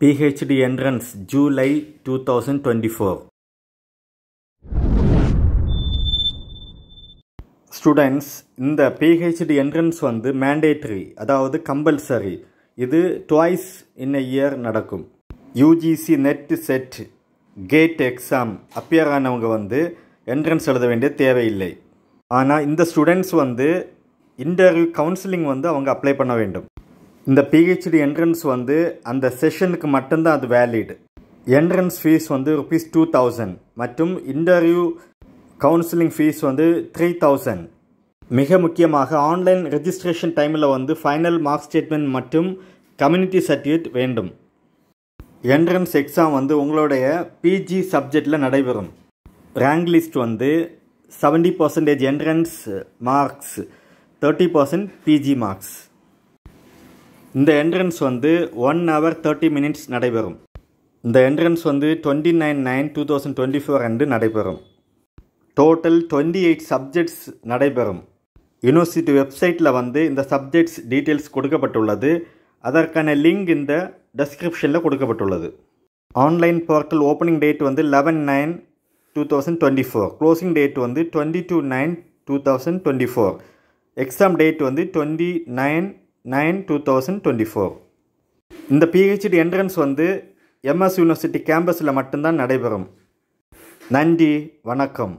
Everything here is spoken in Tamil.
PhD entrance July 2024. Students, இந்த PhD entrance வந்து mandatory, அதாவது compulsory. இது twice in a year நடக்கும். UGC NET set GATE exam appear ஆனவங்க வந்து entrance எழுத வேண்டிய தேவையில்லை. ஆனால் இந்த ஸ்டூடெண்ட்ஸ் வந்து இன்டர்வியூ கவுன்சிலிங் வந்து அவங்க அப்ளை பண்ண வேண்டும். இந்த PhD என்ட்ரன்ஸ் வந்து அந்த செஷனுக்கு மட்டும்தான் அது வேலிட். என்ட்ரன்ஸ் ஃபீஸ் வந்து ₹2000 மற்றும் இன்டர்வியூ கவுன்சிலிங் ஃபீஸ் வந்து 3000. மிக முக்கியமாக ஆன்லைன் ரெஜிஸ்ட்ரேஷன் டைமில் வந்து ஃபைனல் மார்க் ஸ்டேட்மெண்ட் மற்றும் கம்யூனிட்டி சர்டிஃபிகேட் வேண்டும். என்ட்ரன்ஸ் எக்ஸாம் வந்து உங்களுடைய பிஜி சப்ஜெக்டில் நடைபெறும். ரேங்க் லிஸ்ட் வந்து 70% என்ட்ரன்ஸ் மார்க்ஸ், 30% பிஜி மார்க்ஸ். இந்த என்ட்ரன்ஸ் வந்து 1 hour 30 minutes நடைபெறும். இந்த என்ட்ரன்ஸ் வந்து 29/9/2024 அன்று நடைபெறும். டோட்டல் 28 சப்ஜெக்ட்ஸ் நடைபெறும். யூனிவர்சிட்டி வெப்சைட்டில் வந்து இந்த சப்ஜெக்ட்ஸ் டீட்டெயில்ஸ் கொடுக்கப்பட்டுள்ளது. அதற்கான லிங்க் இந்த டெஸ்கிரிப்ஷனில் கொடுக்கப்பட்டுள்ளது. ஆன்லைன் போர்ட்டல் ஓப்பனிங் டேட் வந்து 11/9/2024. க்ளோசிங் டேட் வந்து 22/9/2024. எக்ஸாம் டேட் வந்து 29/9/2024. இந்த PhD என்ட்ரன்ஸ் வந்து MS யூனிவர்சிட்டி கேம்பஸில் மட்டும்தான் நடைபெறும். நன்றி, வணக்கம்.